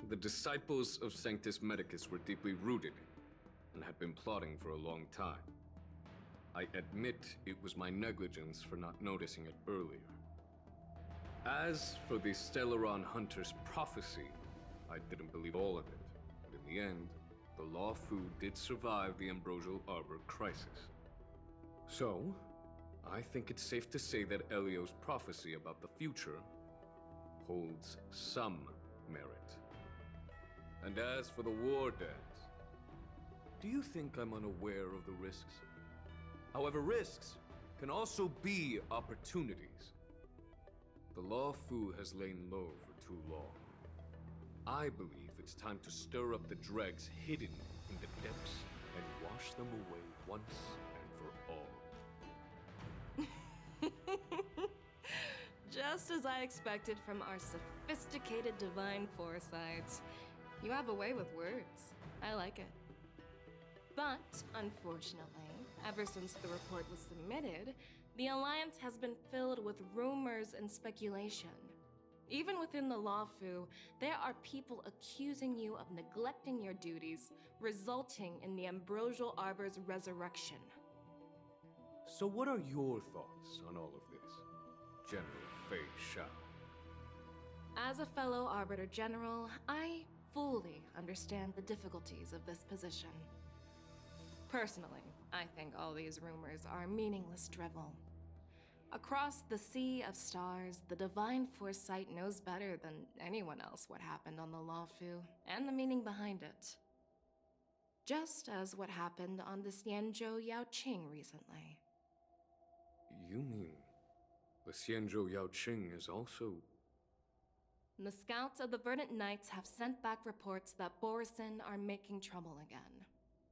The disciples of Sanctus Medicus were deeply rooted and had been plotting for a long time. I admit it was my negligence for not noticing it earlier. As for the Stellaron Hunter's prophecy, I didn't believe all of it, but in the end, the Law Fu did survive the Ambrosial Arbor crisis. So, I think it's safe to say that Elio's prophecy about the future holds some merit. And as for the war debt, do you think I'm unaware of the risks? However, risks can also be opportunities. The Law Fu has lain low for too long. I believe it's time to stir up the dregs hidden in the depths and wash them away once and for all. Just as I expected from our sophisticated divine foresight. You have a way with words. I like it. But, unfortunately, ever since the report was submitted, the Alliance has been filled with rumors and speculation. Even within the Law Fu, there are people accusing you of neglecting your duties, resulting in the Ambrosial Arbor's resurrection. So what are your thoughts on all of this, General Fei Shao? As a fellow Arbiter General, I fully understand the difficulties of this position. Personally, I think all these rumors are meaningless drivel. Across the sea of stars, the Divine Foresight knows better than anyone else what happened on the Law Fu and the meaning behind it. Just as what happened on the Xianzhou Yaoqing recently. You mean the Xianzhou Yaoqing is also... The scouts of the Verdant Knights have sent back reports that Borisin are making trouble again.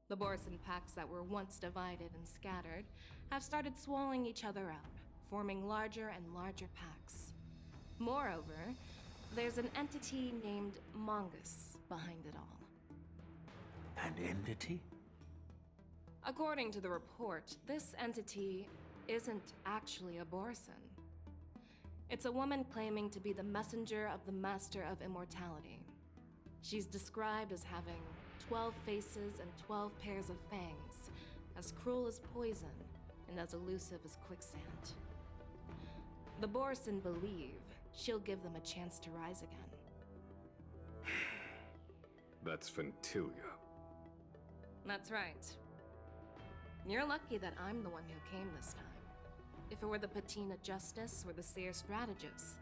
The Borisin packs that were once divided and scattered have started swallowing each other up, forming larger and larger packs. Moreover, there's an entity named Mongus behind it all. An entity? According to the report, this entity isn't actually a Borisin. It's a woman claiming to be the messenger of the Master of Immortality. She's described as having 12 faces and 12 pairs of fangs, as cruel as poison and as elusive as quicksand. The Borisin believe she'll give them a chance to rise again. That's Ventilia. That's right. You're lucky that I'm the one who came this time. If it were the Patina Justice or the Seer Strategist,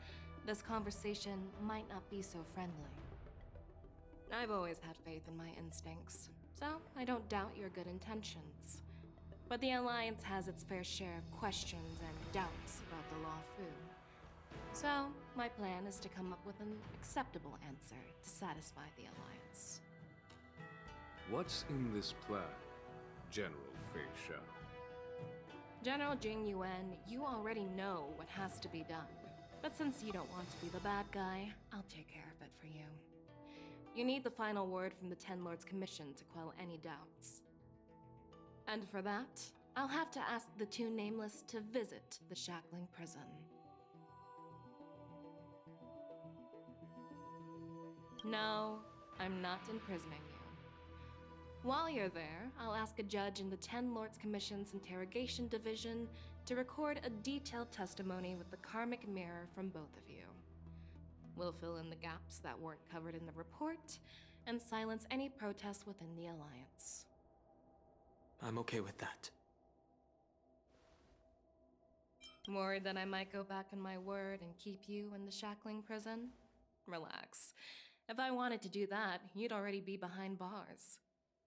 this conversation might not be so friendly. I've always had faith in my instincts, so I don't doubt your good intentions. But the Alliance has its fair share of questions and doubts about the Law Fu. So, my plan is to come up with an acceptable answer to satisfy the Alliance. What's in this plan, General Fei Shao? General Jing Yuan, you already know what has to be done. But since you don't want to be the bad guy, I'll take care of it for you. You need the final word from the Ten Lords Commission to quell any doubts. And for that, I'll have to ask the two Nameless to visit the Shackling Prison. No, I'm not imprisoning you. While you're there, I'll ask a judge in the Ten Lords Commission's Interrogation Division to record a detailed testimony with the karmic mirror from both of you. We'll fill in the gaps that weren't covered in the report, and silence any protests within the Alliance. I'm okay with that. Worried that I might go back on my word and keep you in the Shackling Prison? Relax. If I wanted to do that, you'd already be behind bars.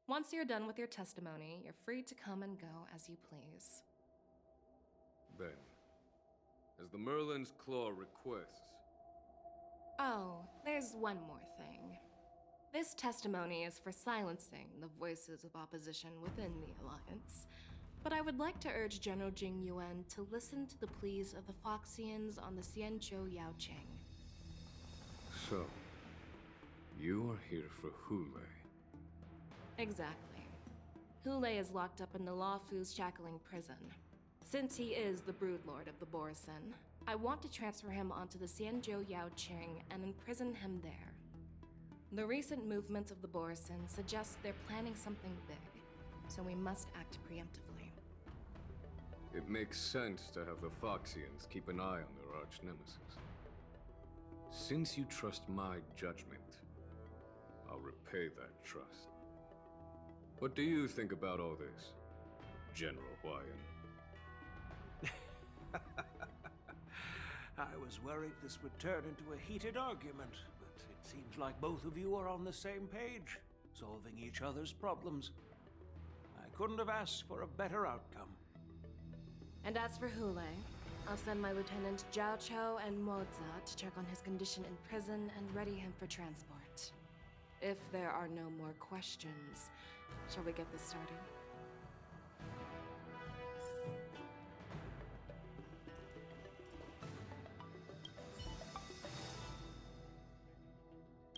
Once you're done with your testimony, you're free to come and go as you please. Then, as the Merlin's Claw requests... Oh, there's one more thing. This testimony is for silencing the voices of opposition within the Alliance, but I would like to urge General Jing Yuan to listen to the pleas of the Foxians on the Xianzhou Yaoqing. So, you are here for Hule. Exactly. Hule is locked up in the Law Fu's Shackling Prison. Since he is the Broodlord of the Borisin, I want to transfer him onto the Xianzhou Yaoqing and imprison him there. The recent movement of the Borisin suggests they're planning something big, so we must act preemptively. It makes sense to have the Foxians keep an eye on their arch-nemesis. Since you trust my judgment, I'll repay that trust. What do you think about all this, General Hawaiian? I was worried this would turn into a heated argument, but it seems like both of you are on the same page, solving each other's problems. I couldn't have asked for a better outcome. And as for Hule, I'll send my Lieutenant Jiao Cho and Moza to check on his condition in prison and ready him for transport. If there are no more questions, shall we get this started?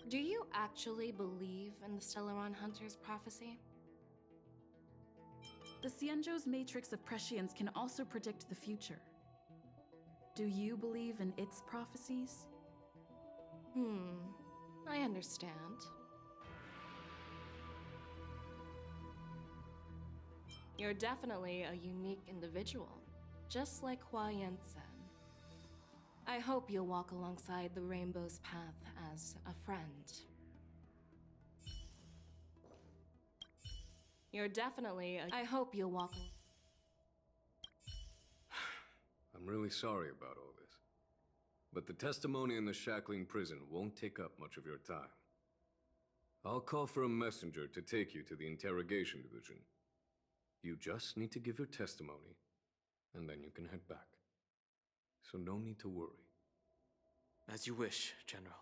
Do you actually believe in the Stellaron Hunter's prophecy? The Xianzhou's matrix of prescience can also predict the future. Do you believe in its prophecies? I understand. You're definitely a unique individual, just like Hua Yansen. I hope you'll walk alongside the Rainbow's path as a friend. You're definitely a... I hope you'll walk... I'm really sorry about all this, but the testimony in the shackling prison won't take up much of your time. I'll call for a messenger to take you to the interrogation division. You just need to give your testimony, and then you can head back. So no need to worry. As you wish, General.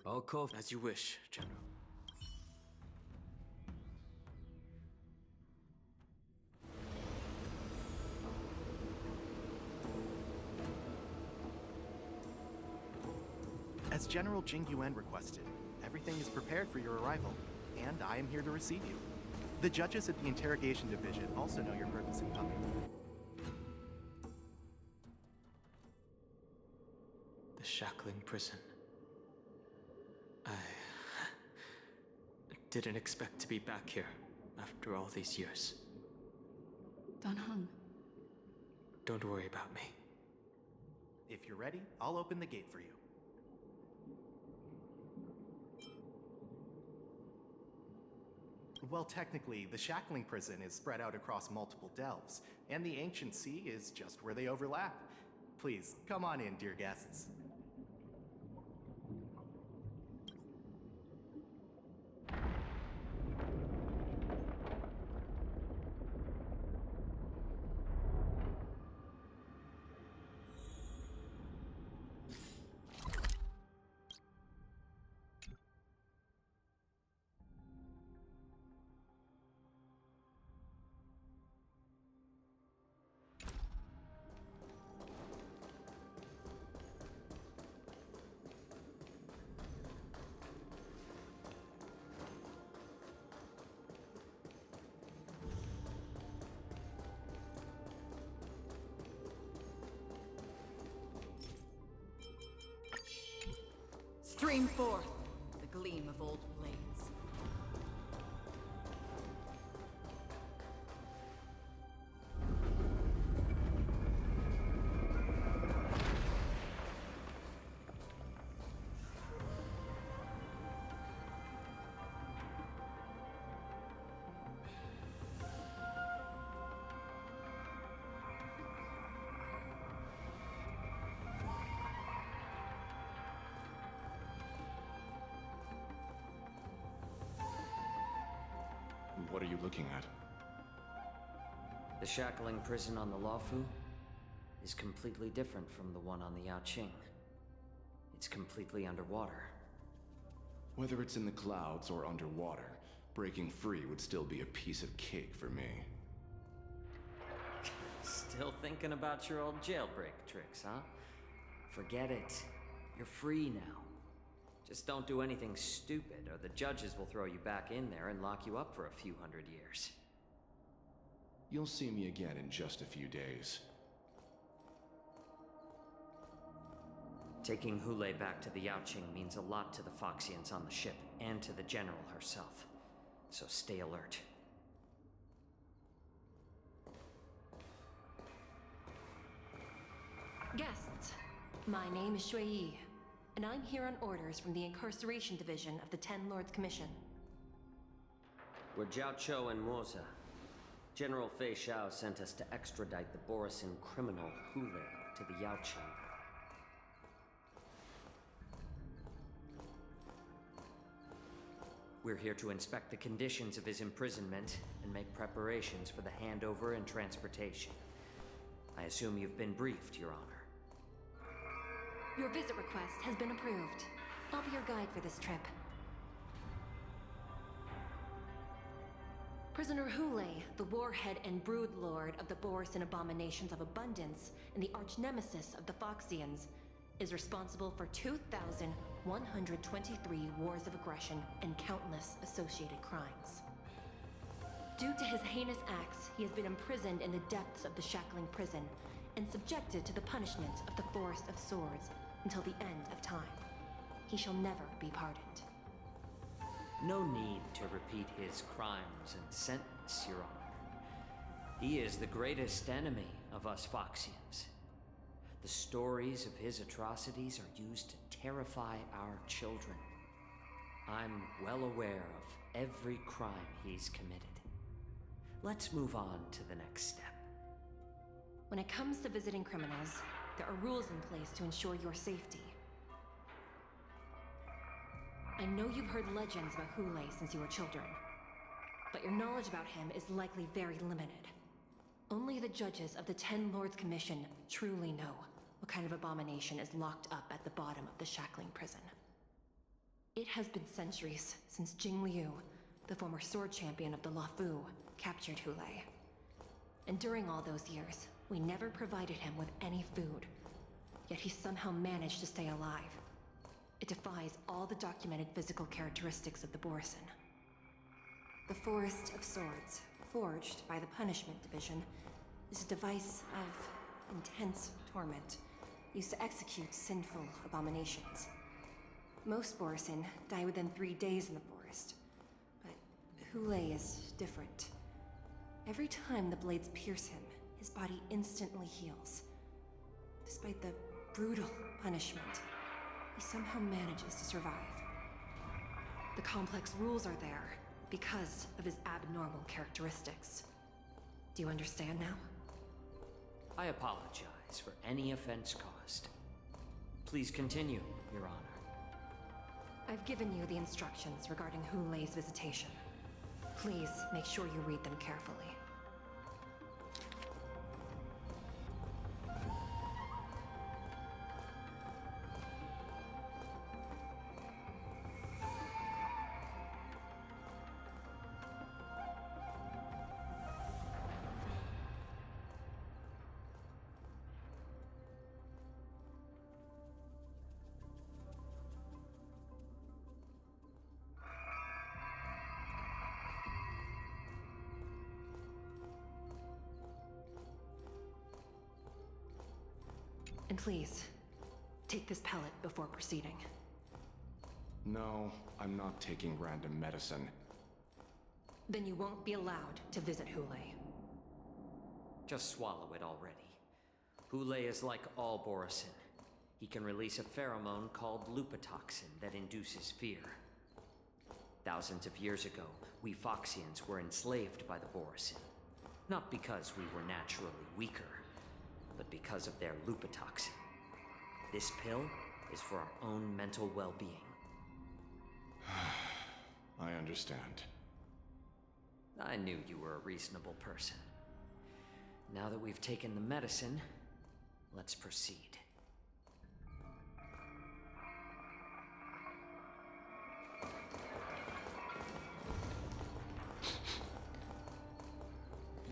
I'll call... As you wish, General. As General Jing Yuan requested, everything is prepared for your arrival, and I am here to receive you. The judges at the interrogation division also know your purpose in coming. The shackling prison. I didn't expect to be back here after all these years. Dan Heng. Don't worry about me. If you're ready, I'll open the gate for you. Well, technically, the shackling prison is spread out across multiple delves, and the ancient sea is just where they overlap. Please, come on in, dear guests. Stream forth the gleam of old blades. What are you looking at? The shackling prison on the Luofu is completely different from the one on the Yaoqing. It's completely underwater. Whether it's in the clouds or underwater, breaking free would still be a piece of cake for me. Still thinking about your old jailbreak tricks, huh? Forget it. You're free now. Just don't do anything stupid, or the judges will throw you back in there and lock you up for a few hundred years. You'll see me again in just a few days. Taking Hule back to the Yaoqing means a lot to the Foxians on the ship, and to the General herself. So stay alert. Guests, my name is Shui Yi, and I'm here on orders from the Incarceration Division of the Ten Lords Commission. We're Jiao Cho and Moza. General Fei Xiao sent us to extradite the Borisin criminal Hule to the Yaoqing. We're here to inspect the conditions of his imprisonment and make preparations for the handover and transportation. I assume you've been briefed, Your Honor. Your visit request has been approved. I'll be your guide for this trip. Prisoner Hule, the warhead and brood lord of the Borisin abominations of abundance and the arch-nemesis of the Foxians, is responsible for 2,123 wars of aggression and countless associated crimes. Due to his heinous acts, he has been imprisoned in the depths of the Shackling Prison and subjected to the punishment of the Forest of Swords until the end of time. He shall never be pardoned. No need to repeat his crimes and sentence, Your Honor. He is the greatest enemy of us Foxians. The stories of his atrocities are used to terrify our children. I'm well aware of every crime he's committed. Let's move on to the next step. When it comes to visiting criminals, there are rules in place to ensure your safety. I know you've heard legends about Hule since you were children, but your knowledge about him is likely very limited. Only the judges of the Ten Lords Commission truly know what kind of abomination is locked up at the bottom of the Shackling Prison. It has been centuries since Jing Liu, the former sword champion of the Luofu, captured Hule. And during all those years, we never provided him with any food. Yet he somehow managed to stay alive. It defies all the documented physical characteristics of the Borisin. The Forest of Swords, forged by the Punishment Division, is a device of intense torment, used to execute sinful abominations. Most Borisin die within 3 days in the forest, but Hule is different. Every time the blades pierce him, his body instantly heals. Despite the brutal punishment, he somehow manages to survive. The complex rules are there because of his abnormal characteristics. Do you understand now? I apologize for any offense caused. Please continue, Your Honor. I've given you the instructions regarding Hule's visitation. Please make sure you read them carefully. And please, take this pellet before proceeding. No, I'm not taking random medicine. Then you won't be allowed to visit Hule. Just swallow it already. Hule is like all Borisin. He can release a pheromone called lupatoxin that induces fear. Thousands of years ago, we Foxians were enslaved by the Borisin. Not because we were naturally weaker, but because of their lupatoxin. This pill is for our own mental well-being. I understand. I knew you were a reasonable person. Now that we've taken the medicine, let's proceed.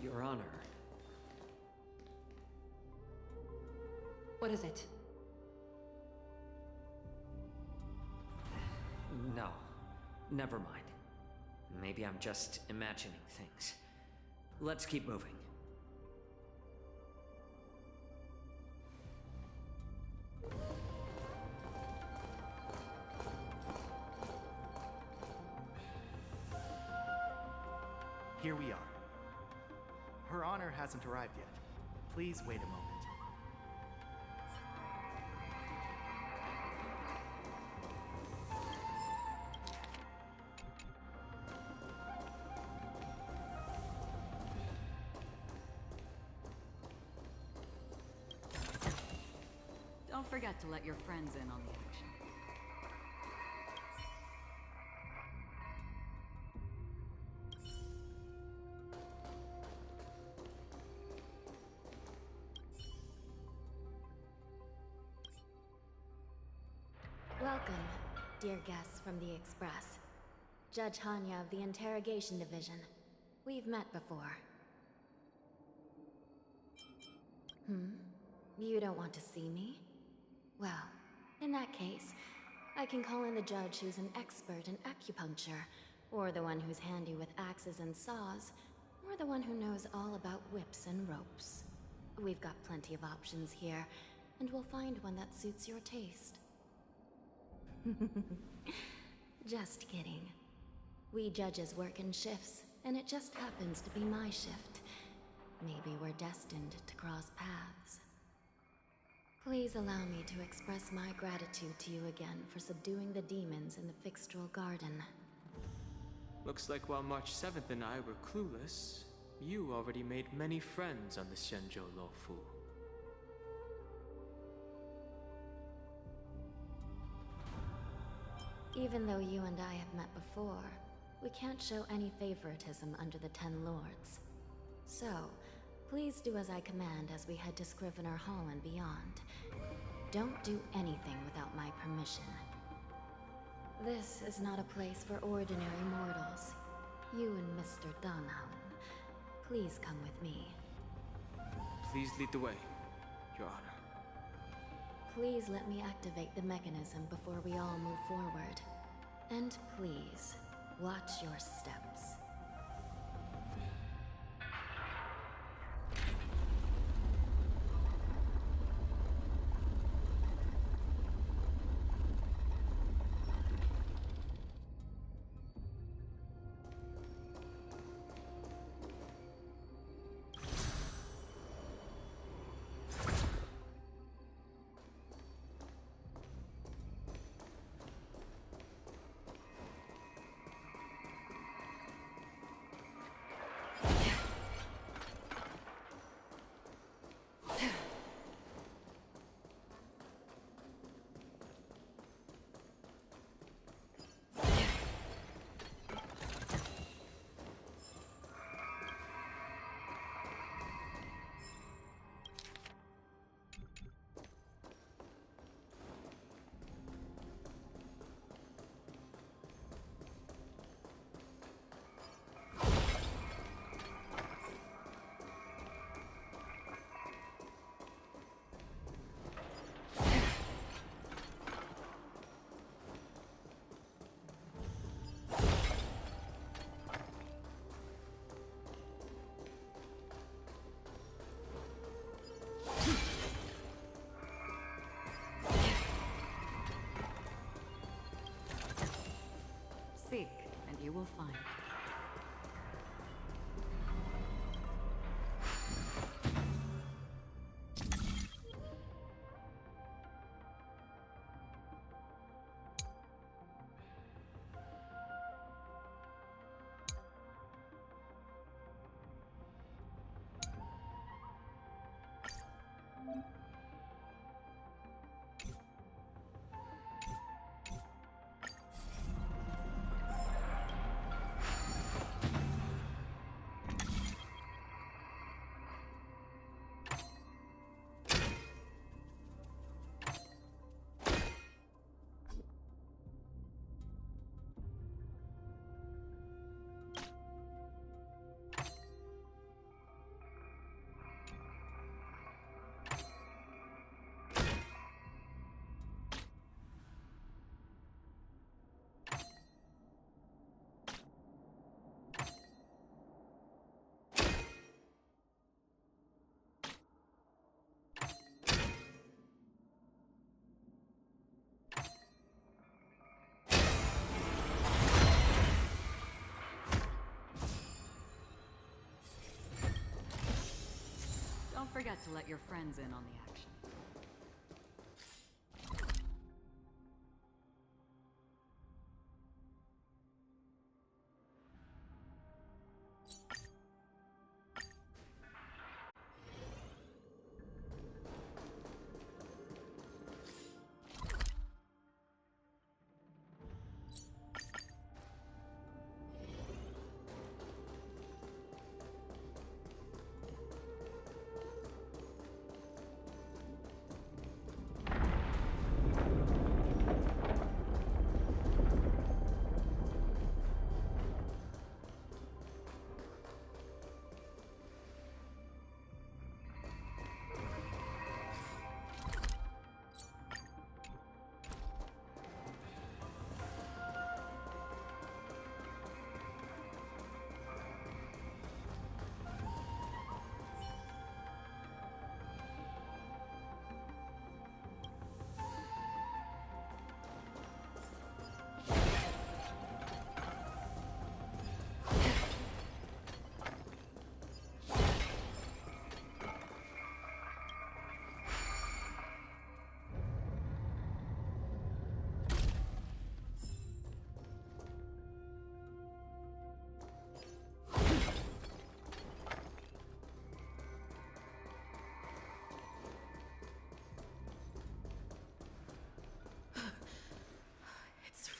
Your Honor. What is it? No. Never mind. Maybe I'm just imagining things. Let's keep moving. Here we are. Her Honor hasn't arrived yet. Please wait a moment. Don't forget to let your friends in on the action. Welcome, dear guests from the Express. Judge Hanya of the Interrogation Division. We've met before. You don't want to see me? Well, in that case, I can call in the judge who's an expert in acupuncture, or the one who's handy with axes and saws, or the one who knows all about whips and ropes. We've got plenty of options here, and we'll find one that suits your taste. Just kidding. We judges work in shifts, and it just happens to be my shift. Maybe we're destined to cross paths. Please allow me to express my gratitude to you again for subduing the demons in the Fixtral Garden. Looks like while March 7th and I were clueless, you already made many friends on the Shenzhou Lofu. Even though you and I have met before, we can't show any favoritism under the Ten Lords. So, please do as I command as we head to Scrivener Hall and beyond. Don't do anything without my permission. This is not a place for ordinary mortals. You and Mr. Dunham, please come with me. Please lead the way, Your Honor. Please let me activate the mechanism before we all move forward. And please, watch your steps. forget to let your friends in on the action.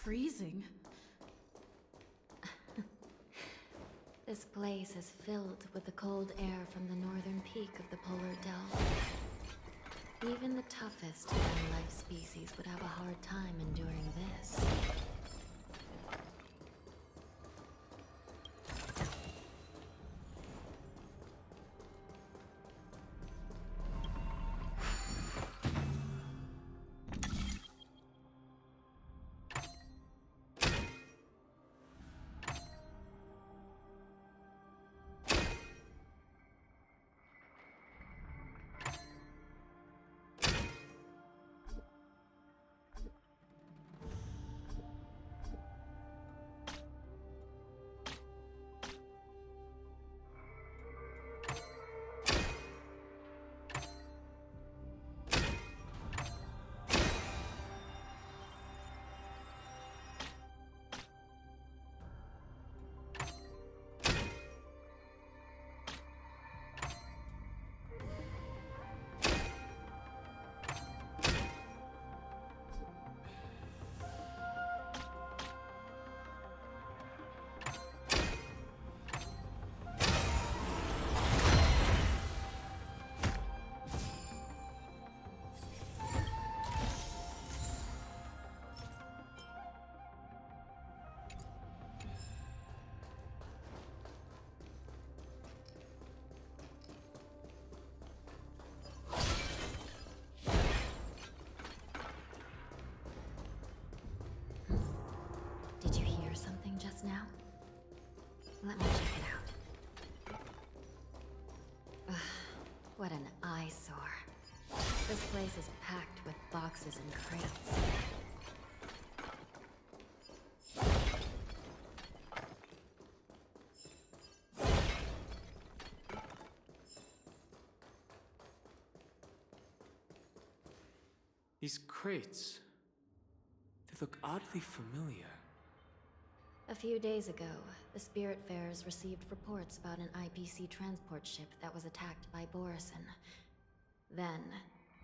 Freezing. This place is filled with the cold air from the northern peak of the polar dome. Even the toughest life species would have a hard time enduring this. Did you hear something just now? Let me check it out. Ugh, what an eyesore. This place is packed with boxes and crates. These crates, they look oddly familiar. A few days ago, the Spiritfarers received reports about an IPC transport ship that was attacked by Borison. Then,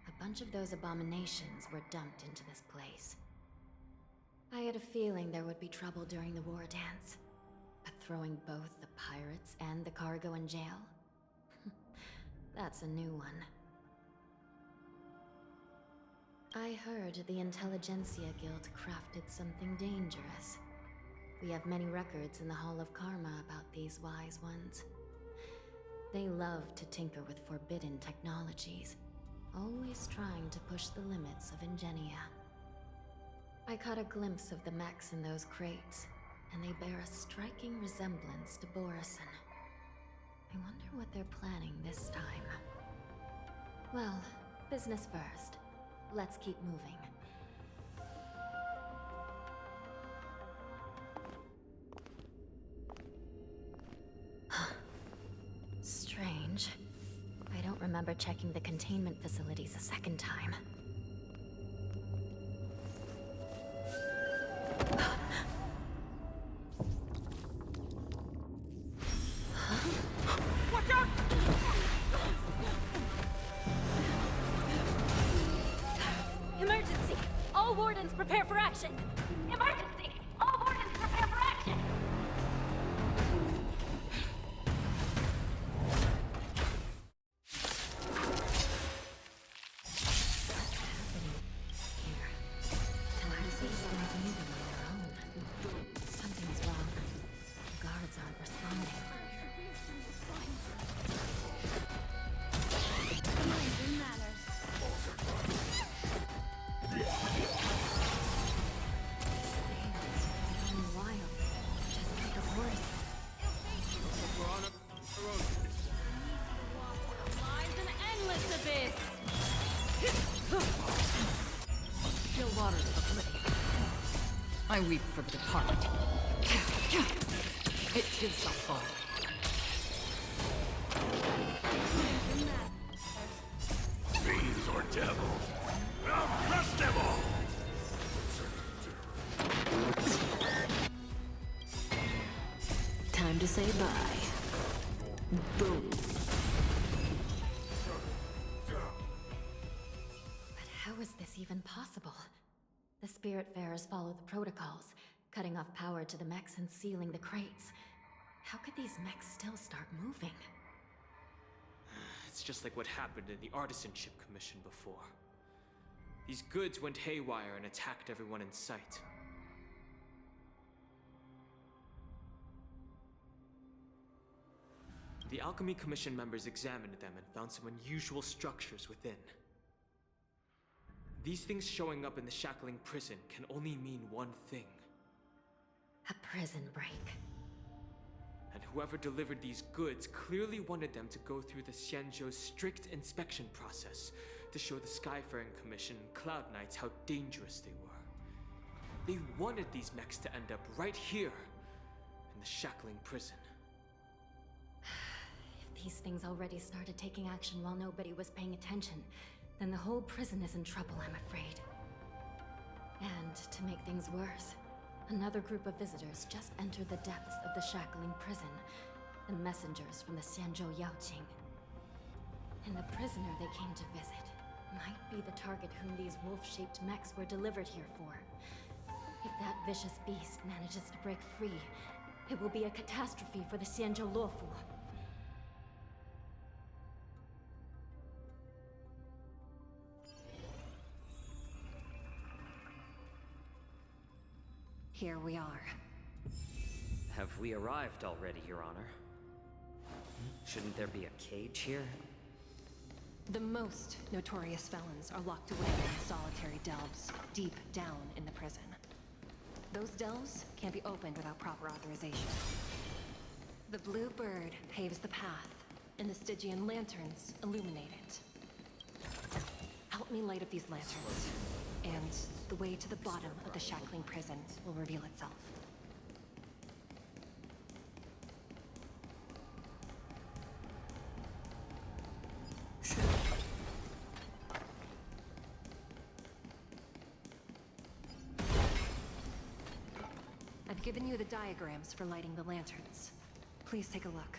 a bunch of those abominations were dumped into this place. I had a feeling there would be trouble during the war dance. But throwing both the pirates and the cargo in jail? That's a new one. I heard the Intelligentsia Guild crafted something dangerous. We have many records in the Hall of Karma about these wise ones. They love to tinker with forbidden technologies, always trying to push the limits of Ingenia. I caught a glimpse of the mechs in those crates, and they bear a striking resemblance to Borison. I wonder what they're planning this time. Well, business first. Let's keep moving. Strange. I don't remember remember checking the containment facilities a second time. Watch out! Emergency! All wardens prepare for action! Emergency! All wardens prepare for action! Something's wrong. The guards aren't responding. Wild. Just like a horse. Lies an endless abyss! Still waters of oblivion. I weep for the departed. It too shall fall. Fiends or devils? I'll crush them all! Time to say bye. Boom. But how is this even possible? The Spiritfarers follow the protocols, cutting off power to the mechs and sealing the crates. How could these mechs still start moving? It's just like what happened in the Artisanship Commission before. These goods went haywire and attacked everyone in sight. The Alchemy Commission members examined them and found some unusual structures within. These things showing up in the Shackling prison can only mean one thing. A prison break. And whoever delivered these goods clearly wanted them to go through the Xianzhou's strict inspection process to show the Skyfaring Commission and Cloud Knights how dangerous they were. They wanted these mechs to end up right here, in the Shackling prison. If these things already started taking action while nobody was paying attention, then the whole prison is in trouble, I'm afraid. And to make things worse, another group of visitors just entered the depths of the Shackling prison. The messengers from the Xianzhou Yaoqing. And the prisoner they came to visit might be the target whom these wolf-shaped mechs were delivered here for. If that vicious beast manages to break free, it will be a catastrophe for the Xianzhou Luofu. Here we are. Have we arrived already, Your Honor? Shouldn't there be a cage here? The most notorious felons are locked away in solitary delves, deep down in the prison. Those delves can't be opened without proper authorization. The blue bird paves the path, and the Stygian lanterns illuminate it. Help me light up these lanterns, and the way to the bottom of the Shackling prison will reveal itself. I've given you the diagrams for lighting the lanterns. Please take a look.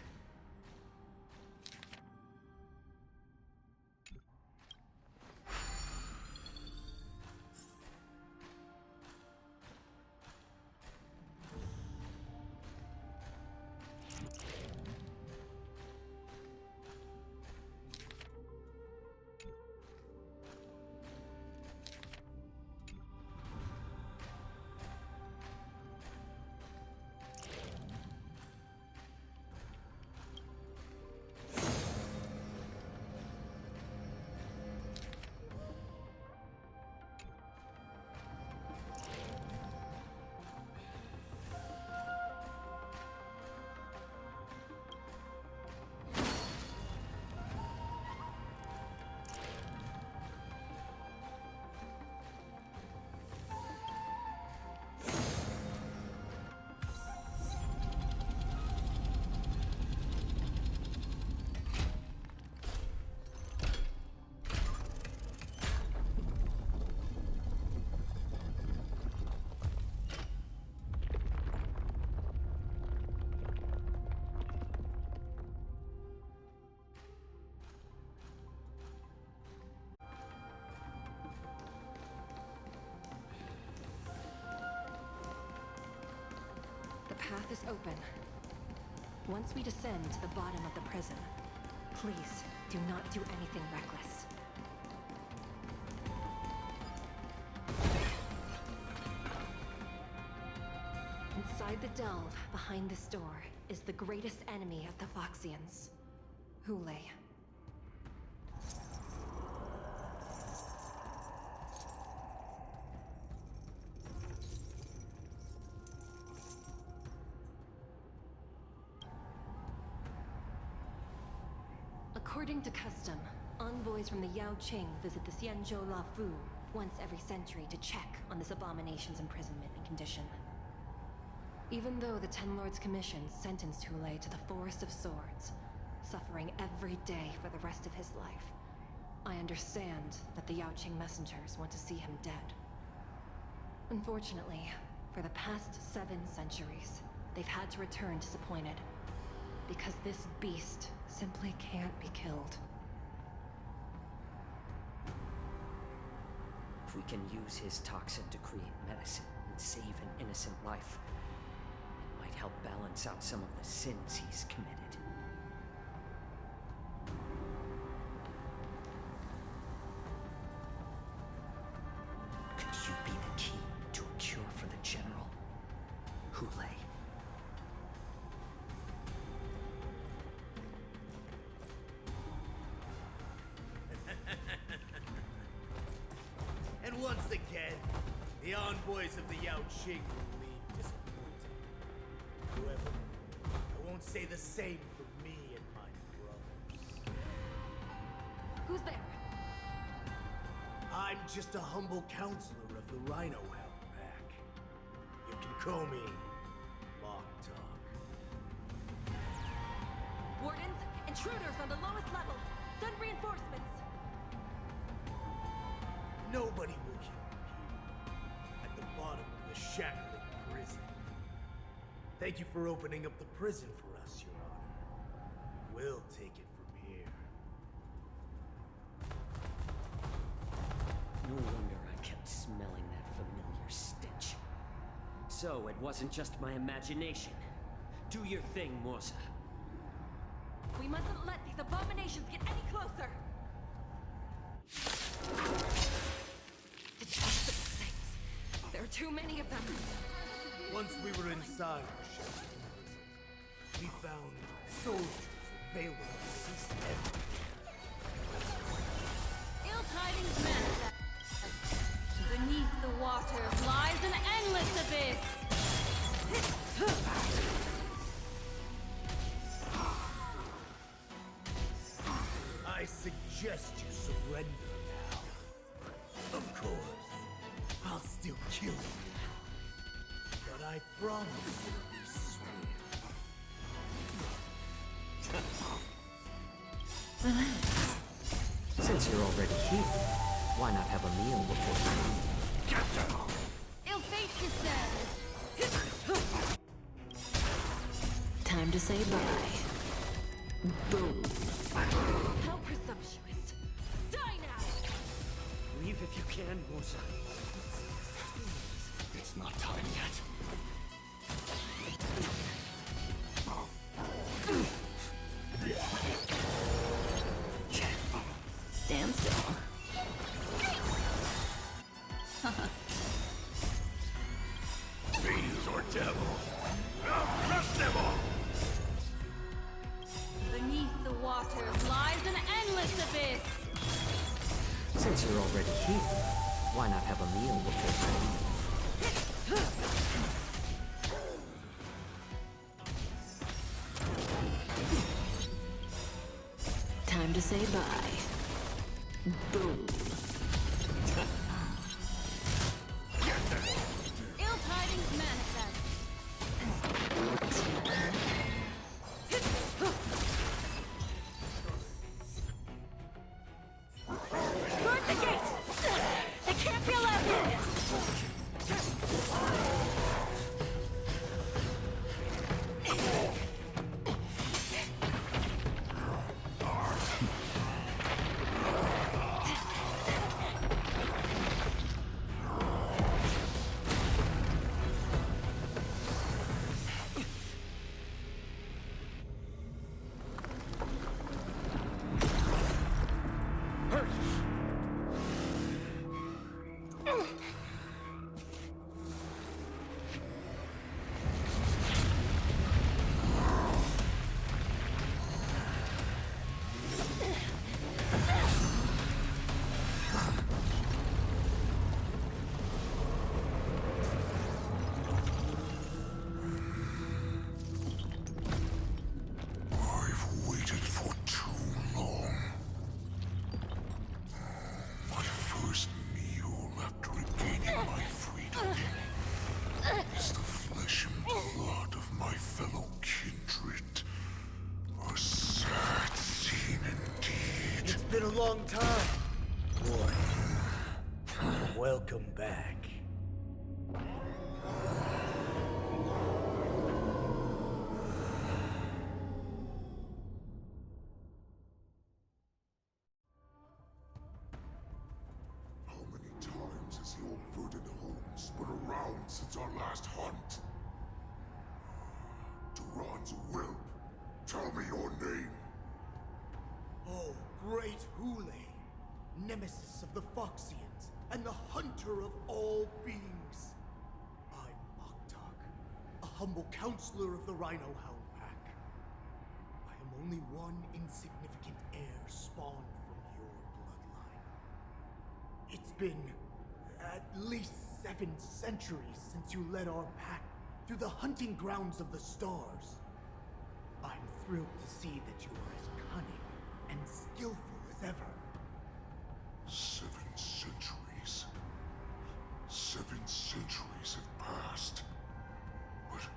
path is open. Once we descend to the bottom of the prison, please do not do anything reckless. Inside the delve, behind this door, is the greatest enemy of the Foxians, Hule. According to custom, envoys from the Yao Qing visit the Xianzhou La Fu once every century to check on this abomination's imprisonment and condition. Even though the Ten Lords Commission sentenced Hule to the Forest of Swords, suffering every day for the rest of his life, I understand that the Yao Qing messengers want to see him dead. Unfortunately, for the past 7 centuries, they've had to return disappointed, because this beast simply can't be killed. If we can use his toxin to create medicine and save an innocent life, it might help balance out some of the sins he's committed. Could you be the key to a cure for the General? Hule? And once again, the envoys of the Yao Qing will leave disappointed. However, I won't say the same for me and my brothers. Who's there? I'm just a humble counselor of the Rhino Hound Pack. You can call me Long Talk. Wardens, intruders on the lowest level. Send reinforcements. Nobody will hear you here, at the bottom of the shackling prison. Thank you for opening up the prison for us, Your Honor. We'll take it from here. No wonder I kept smelling that familiar stench. So it wasn't just my imagination. Do your thing, Morsa. We mustn't let these abominations get any closer! Detestable things. There are too many of them. Once we were inside the shackling prison, we found soldiers available to assist everyone. Ill tidings manifest. Beneath the waters lies an endless abyss. I suggest you surrender now. Of course, I'll still kill you. But I promise it'll be swift. Since you're already here, why not have a meal before you leave? Ill fate descends. Time to say bye. Boom. How presumptuous! Die now! Leave if you can, Morsa. It's not time yet. Stand still. Fiends or devil, I'll crush them all! Beneath the waters lies an endless abyss. Since you're already here, why not have a meal before you leave? Time to say bye. Boom. Ill tidings manifest. Guard the gate! They can't be allowed in! Been a long time. Boy, welcome back. How many times has your verdant home spun around since our last hunt? Duran's whelp, tell me your name. Oh, great Hule, nemesis of the Foxians, and the hunter of all beings. I'm Moktok, a humble counselor of the Rhino Hound Pack. I am only one insignificant heir spawned from your bloodline. It's been at least 7 centuries since you led our pack through the hunting grounds of the stars. I'm thrilled to see that you are as cunning and skillful as ever. 7 centuries. 7 centuries have passed. But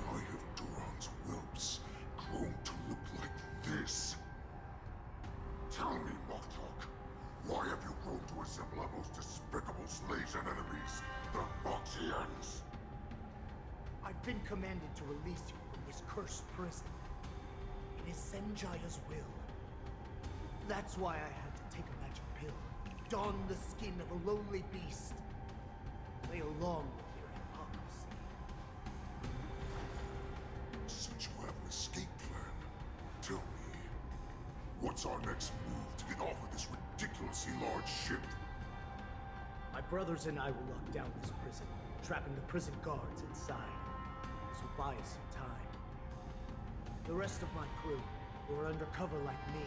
why have Duran's whelps grown to look like this? Tell me, Moktok, why have you grown to resemble our most despicable slaves and enemies, the Foxians? I've been commanded to release you from this cursed prison. It is Senjaya's will. That's why I had to take a magic pill, don the skin of a lowly beast, play along with your hypocrisy. Since you have an escape plan, tell me, what's our next move to get off of this ridiculously large ship? My brothers and I will lock down this prison, trapping the prison guards inside. This will buy us some time. The rest of my crew, who are undercover like me,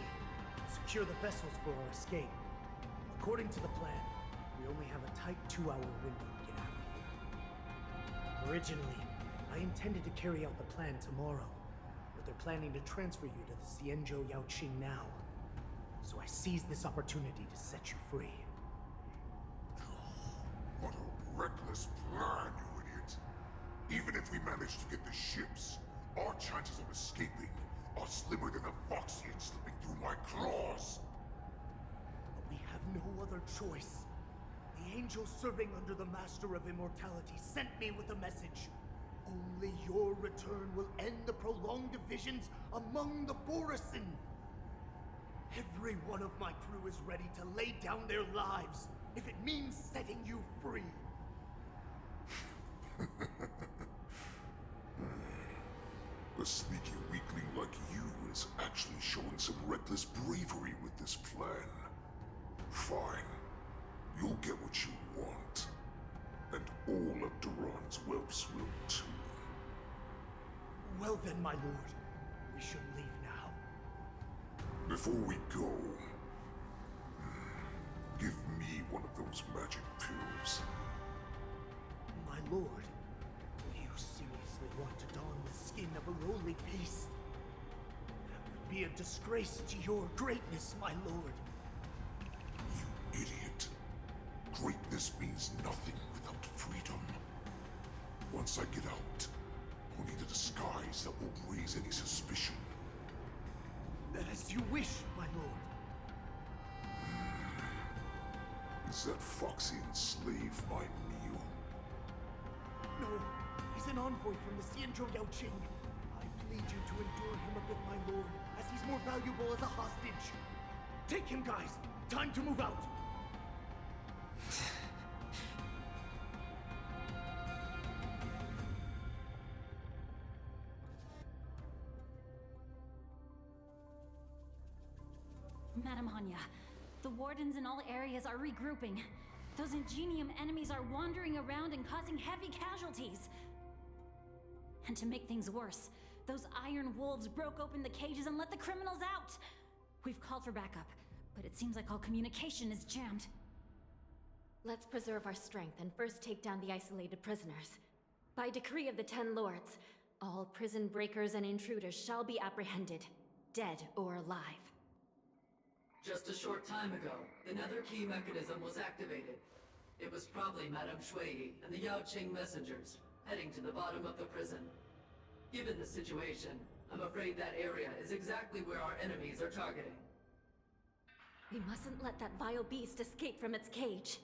will secure the vessels for our escape. According to the plan, we only have a tight 2-hour window to get out of here. Originally, I intended to carry out the plan tomorrow, but they're planning to transfer you to the Xianzhou Yaoqing now. So I seized this opportunity to set you free. What a reckless plan, you idiot! Even if we manage to get the ships, our chances of escaping are slimmer than a Foxian slipping through my claws! But we have no other choice. The angel serving under the Master of Immortality sent me with a message. Only your return will end the prolonged divisions among the Borisin. Every one of my crew is ready to lay down their lives if it means setting you free. A sneaky weakling like you is actually showing some reckless bravery with this plan. Fine. You'll get what you want. And all of Duran's whelps will too. Well then, my lord. We should leave now. Before we go, give me one of those magic pills. My lord, you seriously want to don the skin of a lowly beast? That would be a disgrace to your greatness, my lord. You idiot. Greatness means nothing without freedom. Once I get out, I'll need a disguise that won't raise any suspicion. As you wish, my lord. Is that Foxian slave my meal? No, he's an envoy from the Xianzhou Yaoqing. I plead you to endure him a bit, my lord, as he's more valuable as a hostage. Take him, guys. Time to move out. Madam Hanya, The wardens in all areas are regrouping. Those Ingenium enemies are wandering around and causing heavy casualties. And to make things worse, those iron wolves broke open the cages and let the criminals out! We've called for backup, but it seems like all communication is jammed. Let's preserve our strength and first take down the isolated prisoners. By decree of the Ten Lords, all prison breakers and intruders shall be apprehended, dead or alive. Just a short time ago, the Nether Key mechanism was activated. It was probably Madame Shui and the Yao Qing messengers, heading to the bottom of the prison. Given the situation, I'm afraid that area is exactly where our enemies are targeting. We mustn't let that vile beast escape from its cage.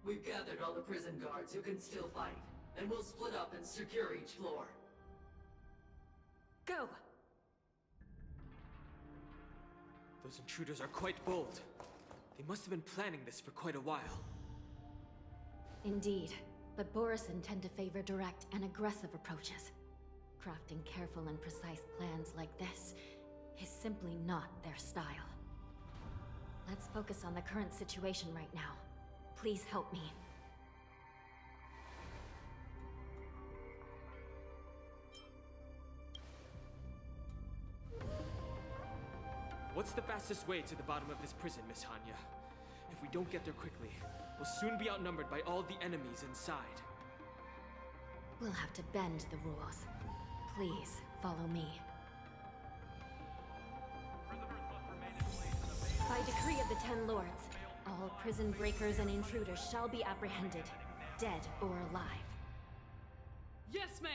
We've gathered all the prison guards who can still fight, and we'll split up and secure each floor. Go! Those intruders are quite bold. They must have been planning this for quite a while. Indeed, but Borisin tend to favor direct and aggressive approaches. Crafting careful and precise plans like this is simply not their style. Let's focus on the current situation right now. Please help me. What's the fastest way to the bottom of this prison, Miss Hanya? If we don't get there quickly, we'll soon be outnumbered by all the enemies inside. We'll have to bend the rules. Please, follow me. By decree of the Ten Lords, all prison breakers and intruders shall be apprehended, dead or alive. Yes, ma'am!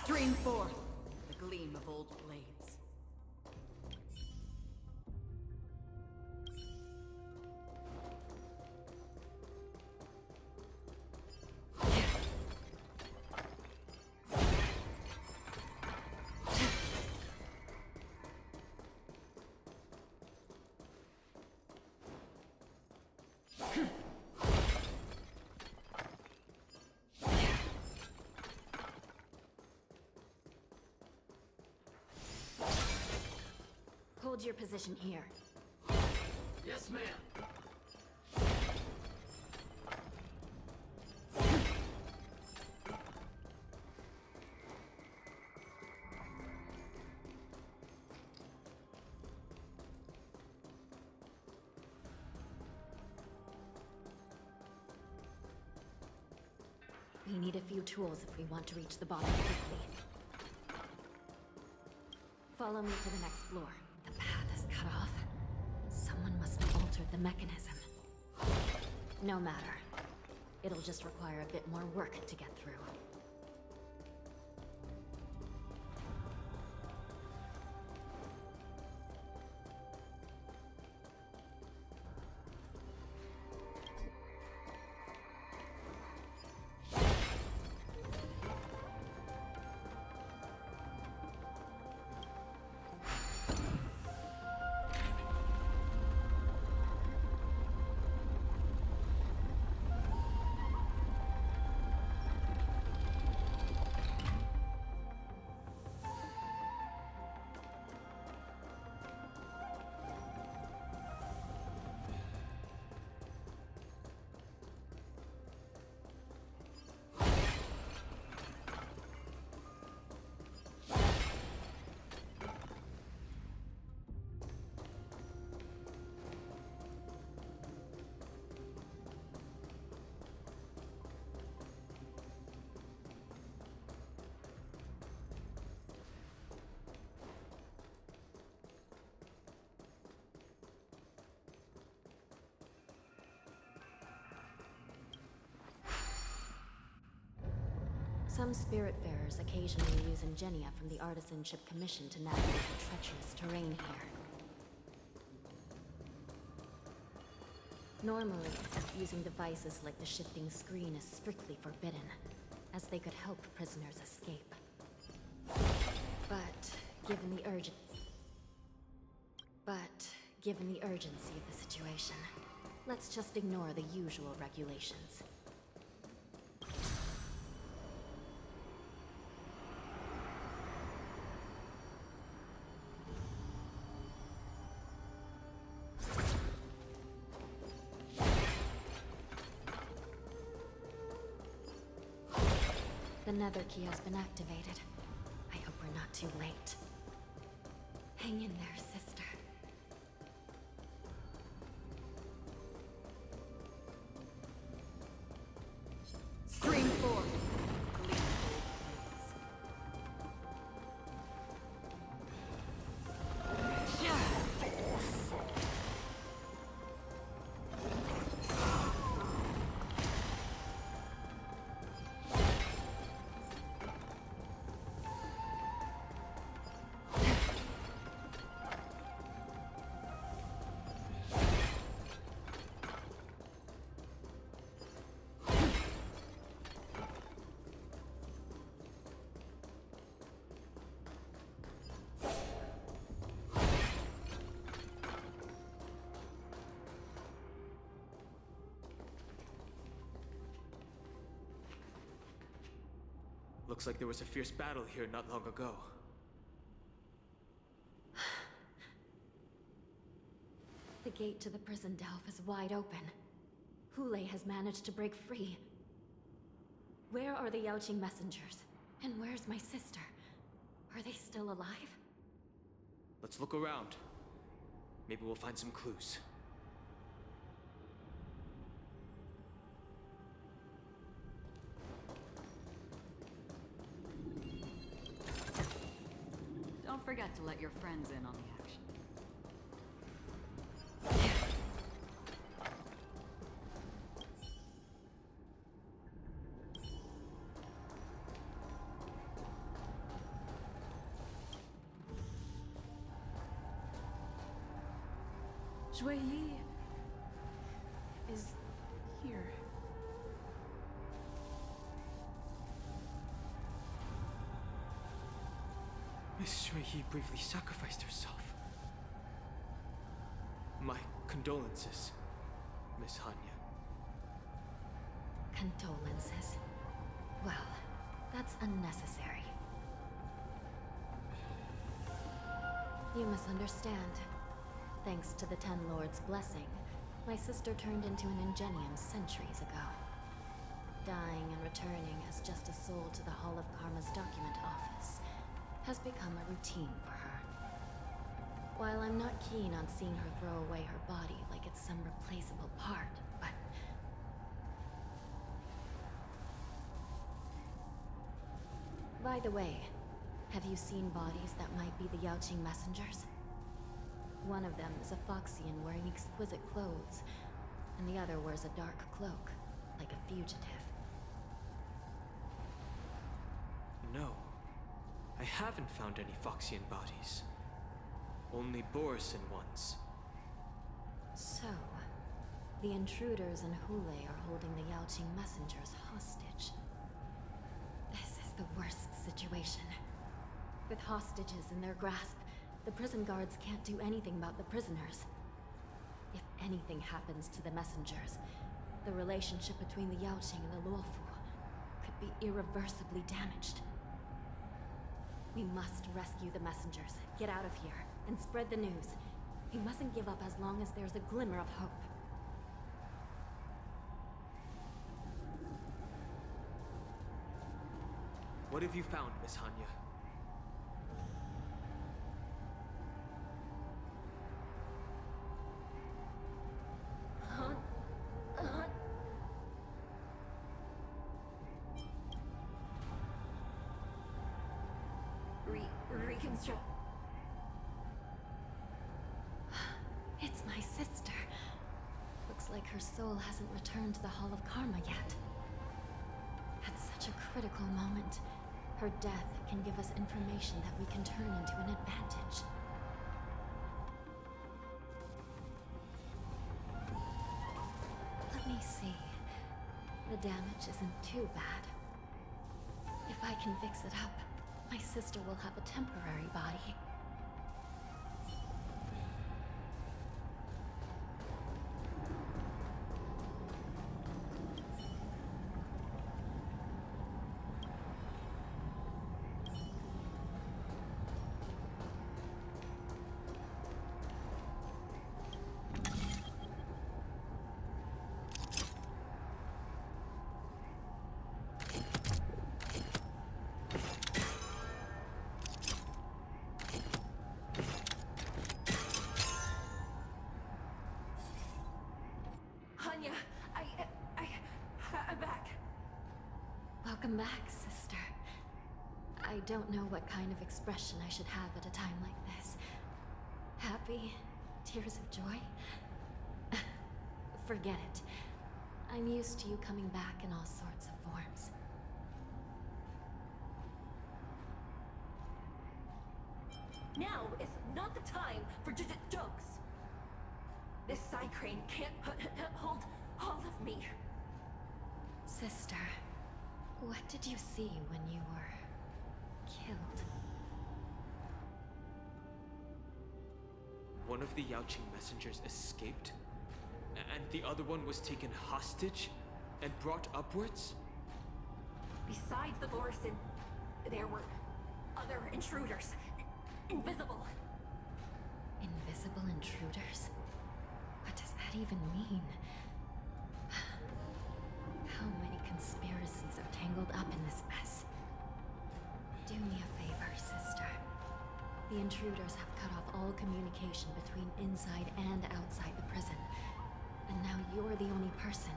Stream forth the gleam of old blades. Hold your position here. Yes, ma'am. We need a few tools if we want to reach the bottom quickly. Follow me to the next floor. The path is cut off. Someone must have altered the mechanism. No matter. It'll just require a bit more work to get through. Some Spiritfarers occasionally use ingenia from the Artisanship Commission to navigate the treacherous terrain here. Normally, using devices like the shifting screen is strictly forbidden, as they could help prisoners escape. But given the urgency of the situation, let's just ignore the usual regulations. The nether key has been activated. I hope we're not too late. Hang in there, sister. Stream 4. Looks like there was a fierce battle here not long ago. The gate to the prison delve is wide open. Hule has managed to break free. Where are the Yaoqing messengers? And where's my sister? Are they still alive? Let's look around. Maybe we'll find some clues. Don't forget to let your friends in on the action. Shui Yi is here. Miss Shui Yi briefly sacrificed herself. My condolences, Miss Hanya. Condolences? Well, that's unnecessary. You misunderstand. Thanks to the Ten Lords' blessing, my sister turned into an Ingenium centuries ago. Dying and returning as just a soul to the Hall of Karma's document office has become a routine for her. While I'm not keen on seeing her throw away her body like it's some replaceable part, but... By the way, have you seen bodies that might be the Yaoqing messengers? One of them is a Foxian wearing exquisite clothes, and the other wears a dark cloak, like a fugitive. No. I haven't found any Foxian bodies. Only Borisin ones. So, the intruders in Hule are holding the Yaoqing messengers hostage. This is the worst situation. With hostages in their grasp, the prison guards can't do anything about the prisoners. If anything happens to the messengers, the relationship between the Yaoqing and the Luofu could be irreversibly damaged. We must rescue the messengers, get out of here, and spread the news. We mustn't give up as long as there's a glimmer of hope. What have you found, Miss Hanya? Reconstruct. It's my sister. Looks like her soul hasn't returned to the Hall of Karma yet. At such a critical moment, her death can give us information that we can turn into an advantage. the damage isn't too bad. If I can fix it up, my sister will have a temporary body. I'm back. Welcome back, sister. I don't know what kind of expression I should have at a time like this. Happy? Tears of joy? Forget it. I'm used to you coming back in all sorts of forms. Now is not the time for jokes. This side crane can't hold all of me. Sister, what did you see when you were killed? One of the Yaoqing messengers escaped, and the other one was taken hostage and brought upwards? Besides the Borisin, there were other intruders. Invisible. Invisible intruders? What does that even mean? How many conspiracies are tangled up in this mess? Do me a favor, sister. The intruders have cut off all communication between inside and outside the prison. And now you're the only person,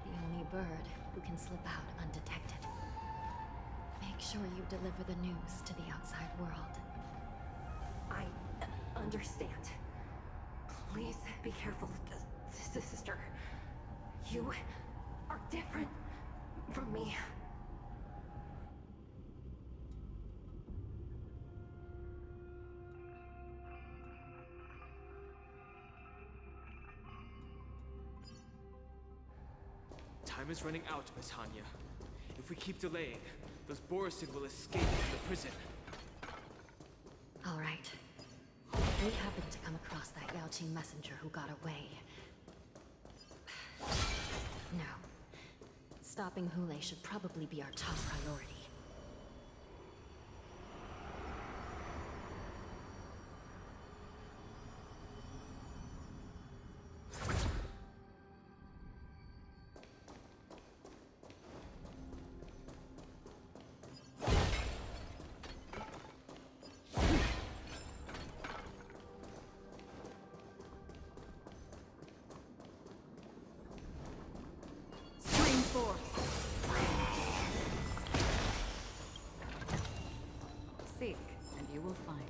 the only bird, who can slip out undetected. Make sure you deliver the news to the outside world. I understand. Please be careful, sister. You are different from me. Time is running out, Miss Hanya. If we keep delaying, those Borisin will escape from the prison. All right. We happened to come across that Yaoqing messenger who got away. No. Stopping Hule should probably be our top priority. Seek, and you will find.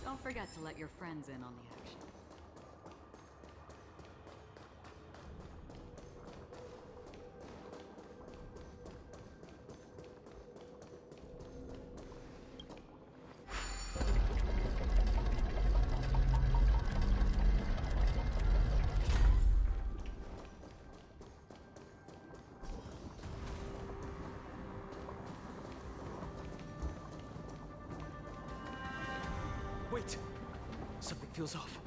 Don't forget to let your friends in on the action. Something feels off.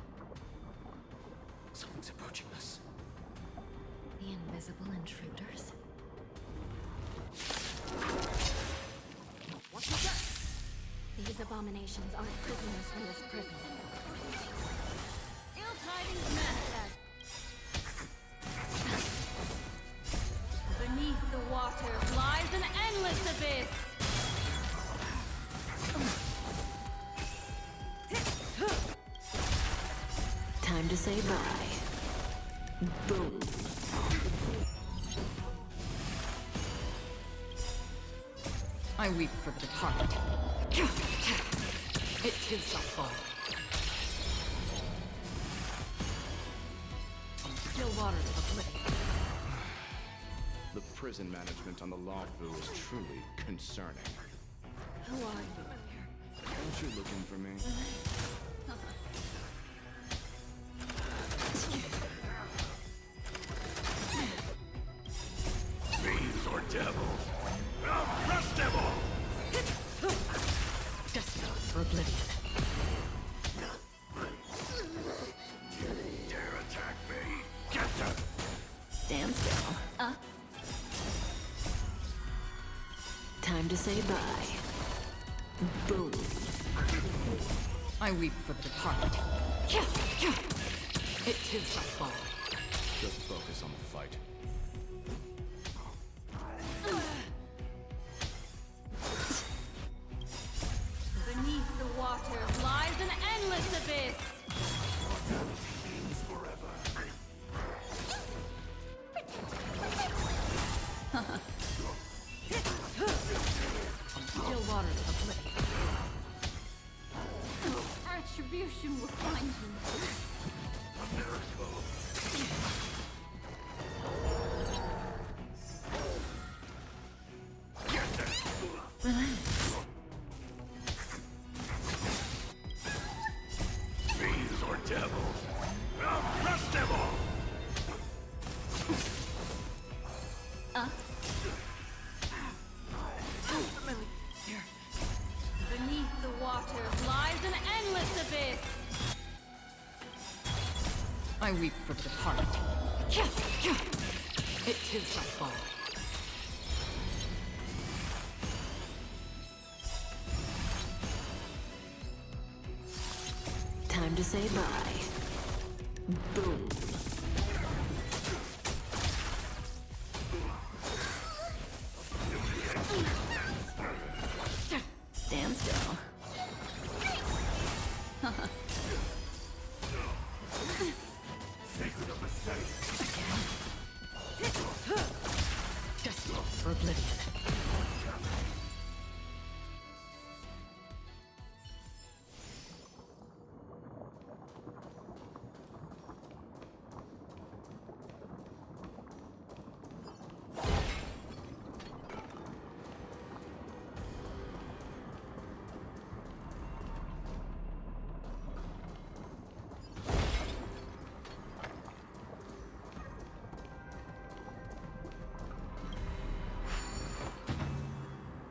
Someone's approaching us. The invisible intruders? What was that? These abominations aren't prisoners from this prison. Ill tidings manifest. Beneath the waters lies an endless abyss. Time to say bye. Boom. I weep for the departed. It too shall fall. On still waters of oblivion. The prison management on the Lawfu is truly concerning. Who are you? Aren't you looking for me? Fiends or devils? I'll crush them all! Destined for oblivion. You dare attack me? Get them! Stand still. Time to say bye. Boom. I weep for the departed. It too shall fall. Just focus on the fight. Beneath the waters lies an endless abyss. Still waters of oblivion. Retribution will find you. Fiends or devils? I'll crush them all! Beneath the waters lies an endless abyss. I weep for the departed. It too shall fall. Time to say bye. Boom. Stand still.